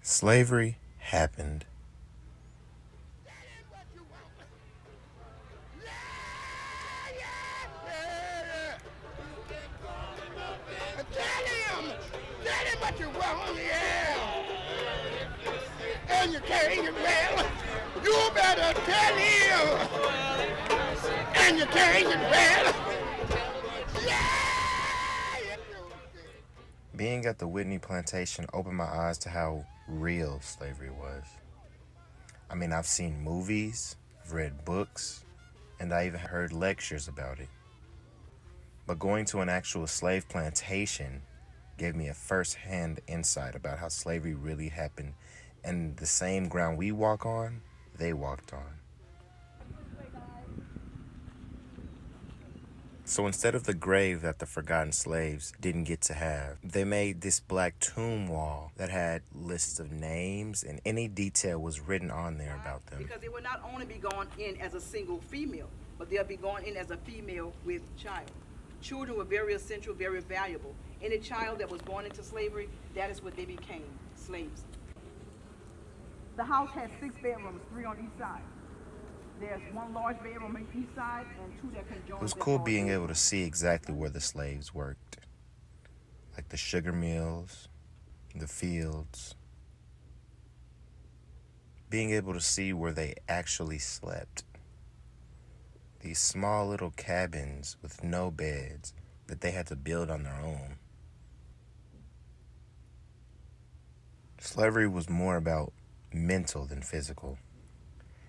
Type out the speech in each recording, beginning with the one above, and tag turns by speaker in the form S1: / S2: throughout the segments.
S1: Slavery happened.
S2: Tell him what you want, yeah. And you can't well. You better tell him. And you can't well. Yeah.
S1: Being at the Whitney plantation opened my eyes to how real slavery was. I mean, I've seen movies, I've read books, and I even heard lectures about it. But going to an actual slave plantation gave me a first-hand insight about how slavery really happened, and the same ground we walk on, they walked on. So instead of the grave that the forgotten slaves didn't get to have, they made this black tomb wall that had lists of names, and any detail was written on there about them.
S3: Because they will not only be going in as a single female, but they'll be going in as a female with child. Children were very essential, very valuable. Any child that was born into slavery, that is what they became, slaves. The house had 6 bedrooms, 3 on each side. There's 1 large bedroom on each side and 2 that can join.
S1: It was cool being able to see exactly where the slaves worked, like the sugar mills, the fields. Being able to see where they actually slept. These small little cabins with no beds that they had to build on their own. Slavery was more about mental than physical.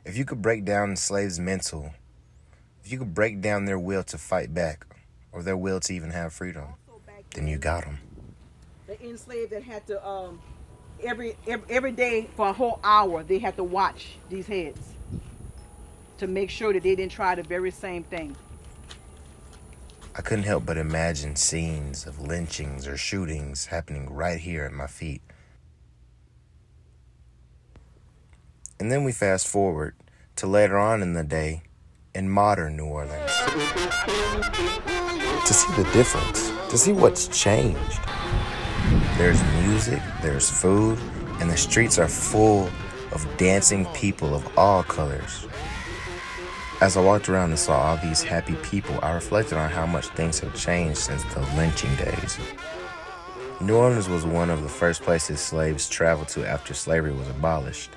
S1: If you could break down slaves' mental, if you could break down their will to fight back, or their will to even have freedom, then you got them.
S3: The enslaved that had to, every day for a whole hour, they had to watch these heads to make sure that they didn't try the very same thing.
S1: I couldn't help but imagine scenes of lynchings or shootings happening right here at my feet. And then we fast forward to later on in the day in modern New Orleans. To see the difference, to see what's changed. There's music, there's food, and the streets are full of dancing people of all colors. As I walked around and saw all these happy people, I reflected on how much things have changed since the lynching days. New Orleans was one of the first places slaves traveled to after slavery was abolished.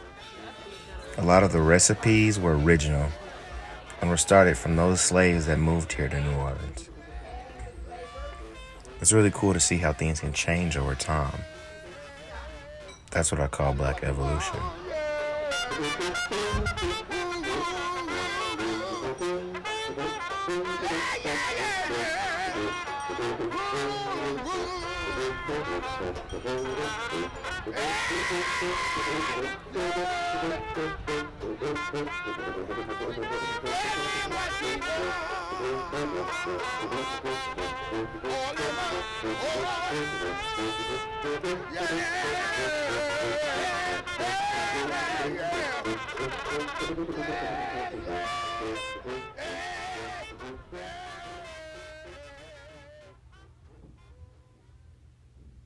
S1: A lot of the recipes were original and were started from those slaves that moved here to New Orleans. It's really cool to see how things can change over time. That's what I call Black evolution.
S2: Yeah.